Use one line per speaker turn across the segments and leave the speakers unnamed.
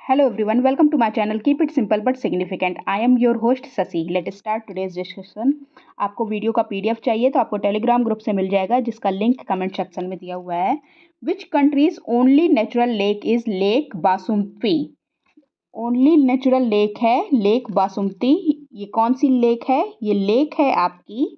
Hello everyone, welcome to my channel. Keep it simple but significant. I am your host Sasi. Let's start today's discussion. आपको video का PDF चाहिए तो आपको Telegram group से मिल जाएगा, जिसका लिंक कमेंट सेक्शन में दिया हुआ है. Which country's only natural lake is Lake basmati? Only natural lake है लेक बासुमती. ये कौन सी लेक है? ये लेक है आपकी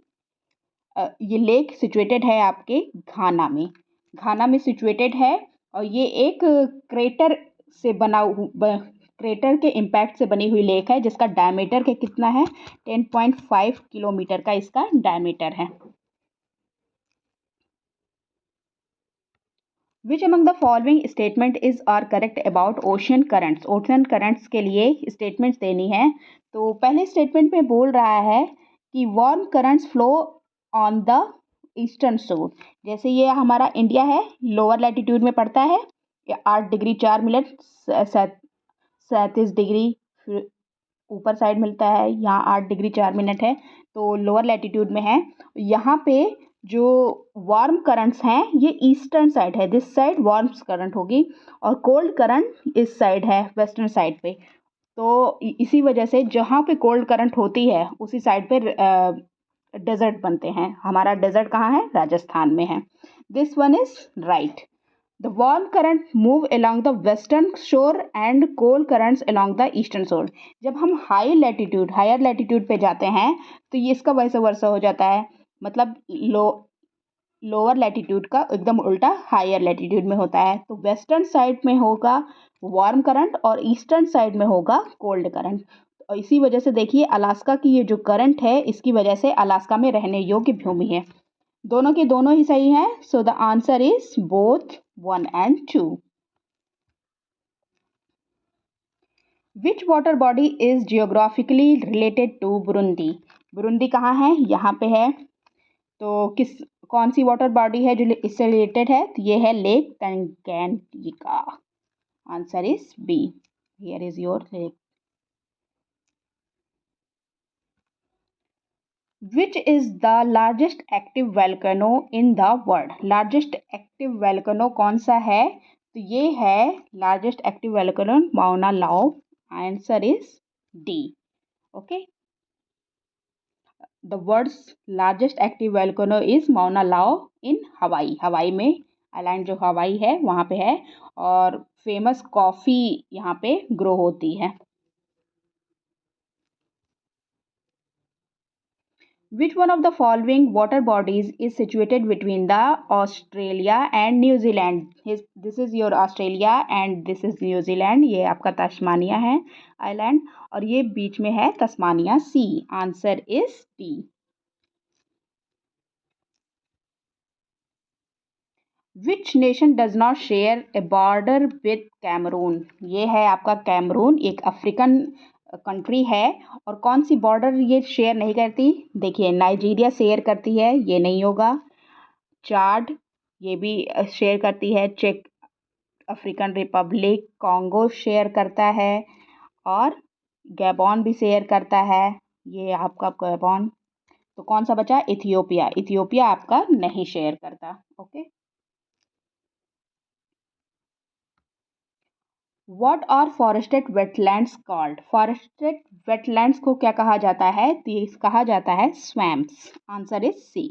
ये लेक सिचुएटेड है आपके घाना में. घाना में सिचुएटेड है और ये एक क्रेटर से क्रेटर के इम्पैक्ट से बनी हुई लेक है, जिसका डायमीटर के कितना है 10.5 किलोमीटर का इसका डायमीटर है. Which among the following statement is are correct about ocean currents? Ocean currents के लिए स्टेटमेंट्स देनी है. तो पहले स्टेटमेंट में बोल रहा है कि warm currents flow on the eastern शोर. जैसे ये हमारा इंडिया है, लोअर लैटिट्यूड में पड़ता है, 8 डिग्री 4 मिनट 37 डिग्री ऊपर साइड मिलता है. यहाँ 8 डिग्री 4 मिनट है तो लोअर लैटिट्यूड में है. यहाँ पे जो वार्म करंट्स हैं ये ईस्टर्न साइड है, दिस साइड वार्म करंट होगी, और कोल्ड करंट इस साइड है, वेस्टर्न साइड पे. तो इसी वजह से जहाँ पे कोल्ड करंट होती है उसी साइड पे डेजर्ट बनते हैं. हमारा डेजर्ट कहाँ है? राजस्थान में है. This one is right. The warm current move along the western shore and cold currents along the eastern shore. जब हम हायर लैटिट्यूड पे जाते हैं तो ये इसका वैसा वर्सा हो जाता है, मतलब लोअर लैटिट्यूड का एकदम उल्टा हायर लैटिट्यूड में होता है. तो वेस्टर्न साइड में होगा वार्म करंट और ईस्टर्न साइड में होगा कोल्ड करंट. और इसी वजह से देखिए अलास्का की ये जो करंट है, इसकी वजह से अलास्का में रहने योग्य भूमि है. दोनों के दोनों ही सही हैं. So the answer is both 1 and 2. Which water body is geographically related to Burundi? Burundi कहाँ है? यहाँ पे है. तो कौन सी वाटर बॉडी है जो इससे रिलेटेड है? तो ये है lake Tanganyika. Answer is B. Here is your lake. Which is the largest active volcano in the world? Largest active volcano कौन सा है? तो ये है largest active volcano Mauna Loa. Answer is D. Okay. The world's largest active volcano is Mauna Loa in हवाई. हवाई में island जो हवाई है वहाँ पे है, और फेमस कॉफ़ी यहाँ पे ग्रो होती है. Which one of the following water bodies is situated between the Australia and New Zealand? This is your Australia and this is New Zealand. ये आपका तस्मानिया है आइलैंड, और ये बीच में है Tasmania sea. Answer is D. Which nation does not share a border with Cameroon? ये है आपका कैमरून, एक अफ्रीकन कंट्री है. और कौन सी बॉर्डर ये शेयर नहीं करती? देखिए नाइजीरिया शेयर करती है, ये नहीं होगा. चाड ये भी शेयर करती है. चेक अफ्रीकन रिपब्लिक, कॉन्गो शेयर करता है, और गैबॉन भी शेयर करता है. ये आपका गैबॉन. तो कौन सा बचा? इथियोपिया. इथियोपिया आपका नहीं शेयर करता. Okay. What are forested wetlands called? Forested wetlands को क्या कहा जाता है? तो ये कहा जाता है swamps. Answer is C.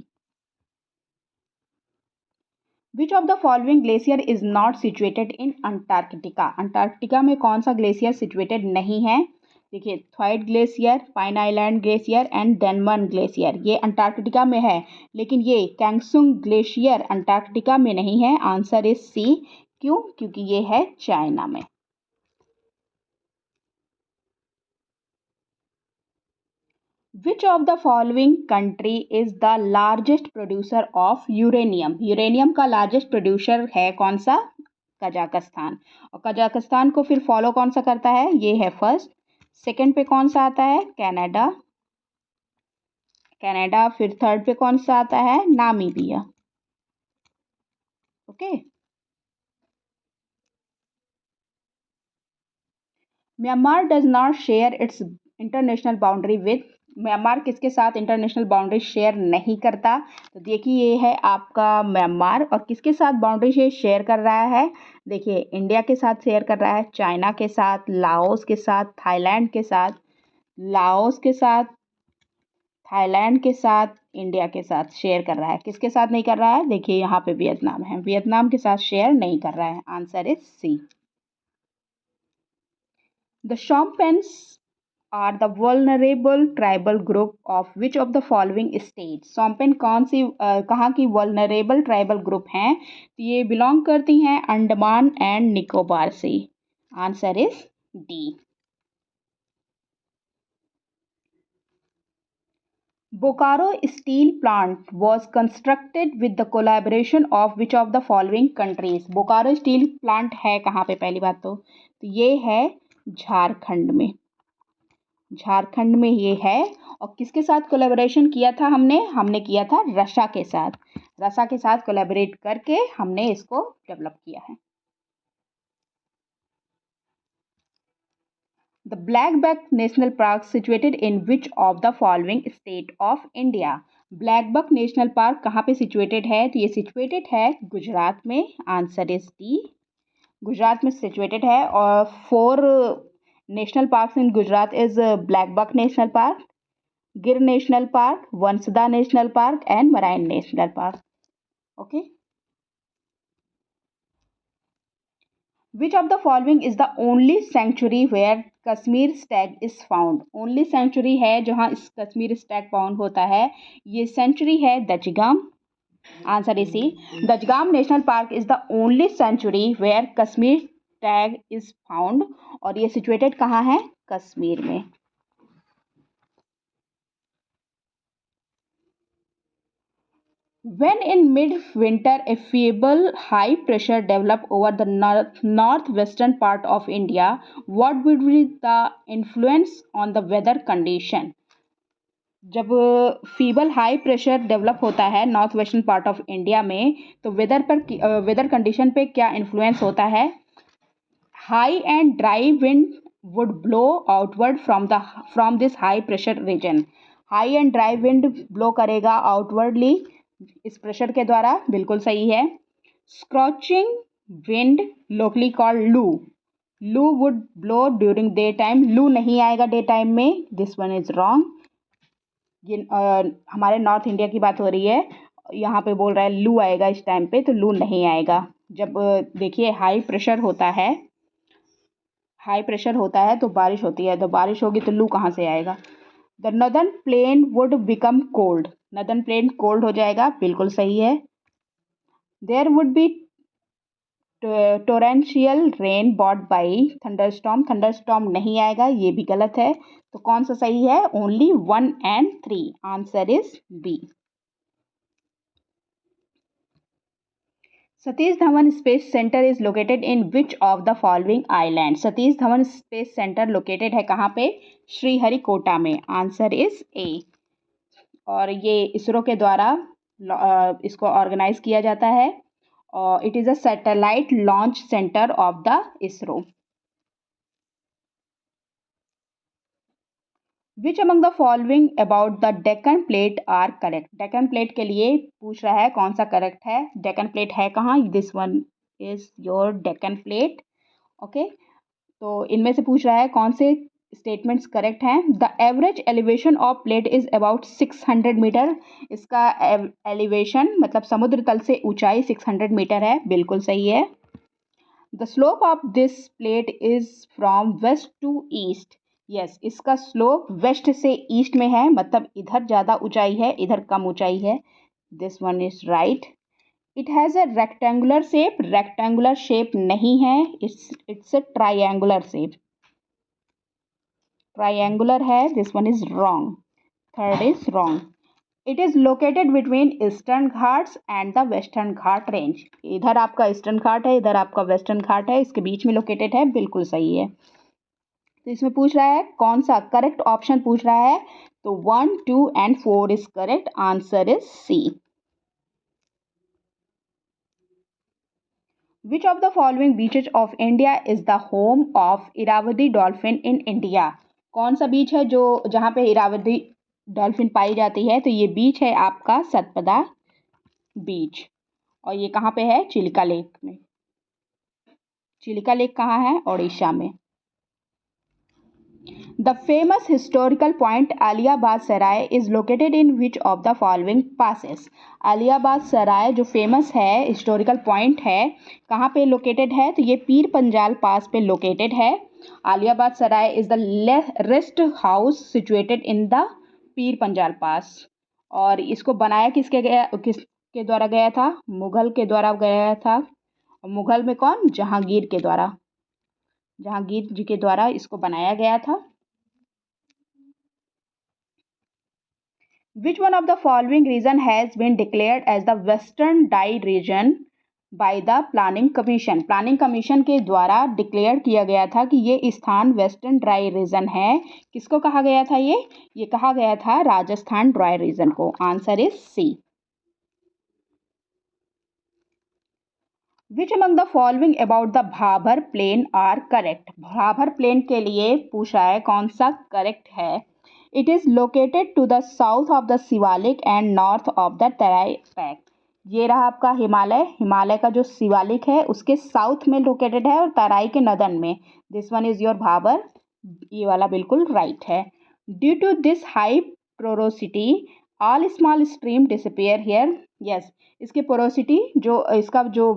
Which of the following glacier is not situated in Antarctica? Antarctica में कौन सा ग्लेशियर सिचुएटेड नहीं है? देखिए Thwaites glacier, Pine Island glacier and Denman glacier ये अंटार्कटिका में है, लेकिन ये कैंगसुंग ग्लेशियर अंटार्कटिका में नहीं है. Answer is C. क्यों? क्योंकि ये है चाइना में. Which of the following country is the largest producer of uranium? Uranium का लार्जेस्ट प्रोड्यूसर है कौन सा? कजाकिस्तान. और कजाकिस्तान को फिर फॉलो कौन सा करता है? ये है फर्स्ट. सेकंड पे कौन सा आता है? कनाडा. कनाडा. फिर थर्ड पे कौन सा आता है? Namibia. Okay. Myanmar does not share its international boundary with Myanmar किसके साथ इंटरनेशनल बाउंड्री शेयर नहीं करता? तो देखिए ये है आपका म्यांमार, और किसके साथ बाउंड्री शेयर कर रहा है? देखिए इंडिया के साथ शेयर कर रहा है, चाइना के साथ, लाओस के साथ, थाईलैंड के साथ, लाओस के साथ, थाईलैंड के साथ, इंडिया के साथ शेयर कर रहा है। किसके साथ नहीं कर रहा है? देखिए यहाँ पे वियतनाम है, वियतनाम के साथ शेयर नहीं कर रहा है। Answer is C. The Shompens are the vulnerable tribal group of which of the following state? Shompen कौन सी कहाँ की वल्नरेबल ट्राइबल ग्रुप हैं? तो ये बिलोंग करती हैं अंडमान एंड निकोबार से। Answer is D. Bokaro Steel Plant was constructed with the collaboration of which of the following countries? Bokaro steel plant है कहाँ पे? पहली बात तो ये है झारखंड में, झारखंड में ये है। और किसके साथ कोलैबोरेशन किया था हमने किया था रशा के साथ, रशा के साथ कोलैबोरेट करके हमने इसको डेवलप किया है। The Blackbuck National Park situated in which of the following state of India? Blackbuck National Park कहाँ पे situated है? तो ये situated है गुजरात में। आंसर इज डी, गुजरात में situated है। और 4 national parks in Gujarat is blackbuck national park, Gir national park, Vansda national park and marine national park. Okay, which of the following is the only sanctuary where Kashmir stag is found? Only sanctuary है जहां इस Kashmir Stag found होता है, ये sanctuary है Dachigam. Answer is C. Dachigam national park is the only sanctuary where Kashmir stag is found, और ये situated कहाँ है? कश्मीर में। When in mid-winter a feeble high pressure develop over the northwestern part of India, what would be the influence on the weather condition? जब feeble high pressure develop होता है north western part of India में, तो weather condition पे क्या influence होता है? High and dry wind would blow outward from this high pressure region. High and dry wind blow करेगा आउटवर्डली इस प्रेशर के द्वारा, बिल्कुल सही है। स्क्रॉचिंग विंड लोकली कॉल्ड लू, लू would blow during day time, लू नहीं आएगा डे टाइम में, दिस वन इज रॉन्ग। ये हमारे नॉर्थ इंडिया की बात हो रही है, यहाँ पे बोल रहा है लू आएगा इस टाइम पे, तो लू नहीं आएगा। जब देखिए हाई प्रेशर होता है, हाई प्रेशर होता है तो बारिश होती है, तो बारिश होगी तो लू कहाँ से आएगा? The northern plain would become cold, northern plain cold हो जाएगा, बिल्कुल सही है। There would be torrential rain brought by thunderstorm, thunderstorm नहीं आएगा, ये भी गलत है। तो कौन सा सही है? Only 1 and 3। Answer is B. Satish Dhawan space centre is located in which of the following island? Satish Dhawan space centre located है कहाँ पे? श्रीहरिकोटा में। Answer is A. और ये इसरो के द्वारा इसको ऑर्गेनाइज किया जाता है, और it is a satellite launch centre of the ISRO. Which among the following about the Deccan plate are correct? Deccan plate के लिए पूछ रहा है कौन सा करेक्ट है। डेक्कन प्लेट है कहाँ? This one is your Deccan plate. Okay, तो इनमें से पूछ रहा है कौन से स्टेटमेंट्स करेक्ट हैं। The average elevation of plate is about 600 metre, इसका एलिवेशन मतलब समुद्र तल से ऊंचाई 600 मीटर है, बिल्कुल सही है। The slope of this plate is from west to east, yes, इसका स्लोप वेस्ट से ईस्ट में है, मतलब इधर ज़्यादा ऊंचाई है, इधर कम ऊंचाई है, this one is right. It has a rectangular shape, rectangular shape नहीं है, it's a triangular shape, triangular है, this one is wrong, third is wrong. It is located between eastern Ghats and the western Ghat range, इधर आपका eastern घाट है, इधर आपका western घाट है, इसके बीच में लोकेटेड है, बिल्कुल सही है। तो इसमें पूछ रहा है कौन सा करेक्ट ऑप्शन पूछ रहा है, तो 1, 2 and 4 is correct, answer is C. Which of the following beaches of India is the home of Irrawaddy dolphin in India? कौन सा बीच है जो जहाँ पे इरावदी डॉल्फिन पाई जाती है। तो ये बीच है आपका सतपदा बीच, और ये कहाँ पे है? चिलिका लेक में। चिलिका लेक कहाँ है? ओडिशा में। The famous historical point Aliabad Sarai is located in which of the following passes? Aliabad Sarai जो फेमस है हिस्टोरिकल पॉइंट है, कहाँ पे लोकेटेड है? तो ये पीर पंजाल पास पे लोकेटेड है। Aliabad Sarai is the rest house situated in the Pir Panjal पास। और इसको बनाया किसके द्वारा गया था? मुगल के द्वारा गया था। मुगल में कौन? जहांगीर के द्वारा। जहांगीर जी के द्वारा इसको बनाया गया था। Which one of the following region has been declared as the Western Dye region by the Planning Commission? Planning commission के द्वारा डिक्लेयर किया गया था कि ये स्थान वेस्टर्न ड्राई रीजन है। किसको कहा गया था? ये कहा गया था राजस्थान ड्राई रीजन को। Answer is C. Which among the following about the Bhabhar plain are correct? Bhabhar plain के लिए पूछा है, कौन सा करेक्ट है? It is located to the south of the Shivalik and north of the Terai pack. ये रहा आपका हिमालय। हिमालय का जो शिवालिक है उसके साउथ में लोकेटेड है और तराई के नदन में। This one is your Bhabhar. ये वाला बिल्कुल राइट है। Due to this high porosity all small stream disappear here. Yes, इसकी पोरोसिटी जो इसका जो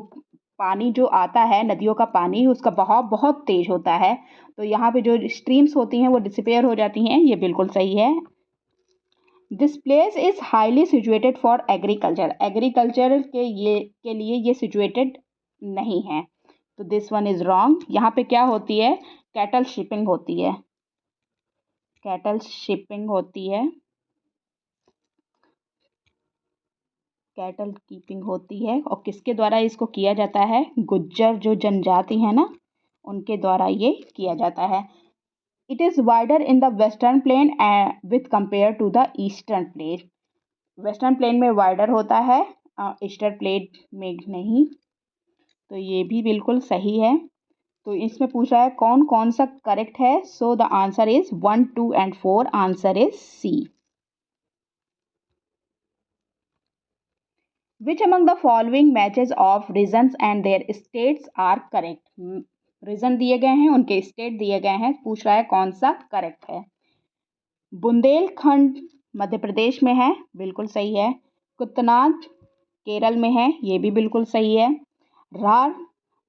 पानी जो आता है, नदियों का पानी, उसका बहाव बहुत तेज होता है, तो यहाँ पे जो स्ट्रीम्स होती हैं वो डिसअपियर हो जाती हैं। ये बिल्कुल सही है। This place is highly situated for agriculture. Agriculture के लिए ये सिचुएटेड नहीं है, तो दिस वन इज रॉन्ग। यहाँ पे क्या होती है? कैटल शिपिंग होती है। कैटल शिपिंग होती है, कैटल कीपिंग होती है। और किसके द्वारा इसको किया जाता है? गुज्जर जो जनजाति है ना, उनके द्वारा ये किया जाता है। It is wider in the western plain with compare to the eastern plain. Western plain में वाइडर होता है, ईस्टर्न प्लेन में नहीं। तो ये भी बिल्कुल सही है। तो इसमें पूछा है कौन कौन सा करेक्ट है। So the answer is 1, 2 and 4। Answer is C. Which among the following matches of regions and their states are correct? Region दिए गए हैं, उनके स्टेट दिए गए हैं, पूछ रहा है कौन सा करेक्ट है। बुंदेलखंड मध्य प्रदेश में है, बिल्कुल सही है। कुतनाद केरल में है, ये भी बिल्कुल सही है। रार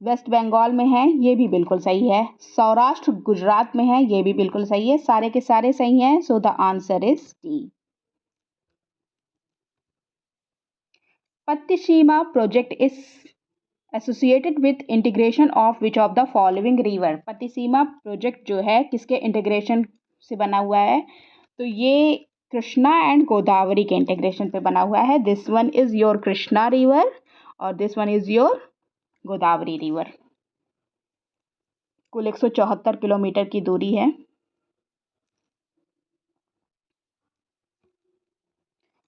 वेस्ट बंगाल में है, ये भी बिल्कुल सही है। सौराष्ट्र गुजरात में है, ये भी बिल्कुल सही है। सारे के सारे सही हैं। So the answer is D. Pattiseema project is associated with integration of which of the following river. Pattiseema project जो है किसके इंटीग्रेशन से बना हुआ है? तो ये कृष्णा एंड गोदावरी के इंटीग्रेशन पे बना हुआ है। This one is your Krishna river और this one is your Godavari river. कुल 174 किलोमीटर की दूरी है।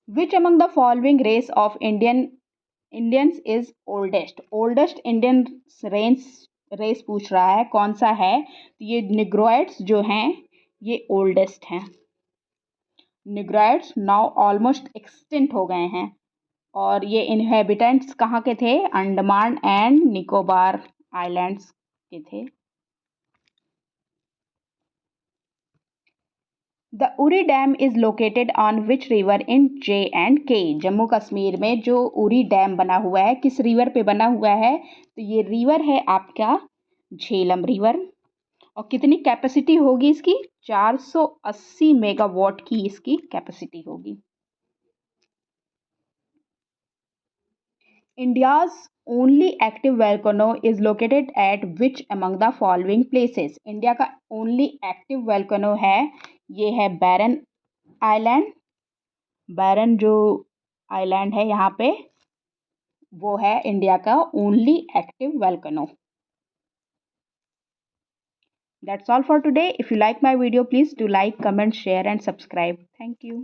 Which among the following race of Indians is oldest? Oldest Indian race पूछ रहा है, कौन सा है? तो ये निग्रोइड्स जो हैं ये ओल्डेस्ट हैं। निग्रोइड्स नाउ ऑलमोस्ट एक्सटिंक्ट हो गए हैं और ये इनहेबिटेंट्स कहाँ के थे? अंडमान एंड निकोबार आइलैंड्स के थे। The Uri dam is located on which river in J and के? जम्मू कश्मीर में जो उरी डैम बना हुआ है किस रिवर पे बना हुआ है? तो ये रिवर है आपका झेलम रिवर। और कितनी कैपेसिटी होगी इसकी? 480 मेगावाट की इसकी कैपेसिटी होगी। India's only active volcano is located at which among the following places? India का ओनली एक्टिव वोल्केनो है, ये है बैरन आइलैंड। बैरन जो आइलैंड है यहाँ पे, वो है इंडिया का only active volcano. That's all for today. If you like my video, please do like, comment, share and subscribe. Thank you.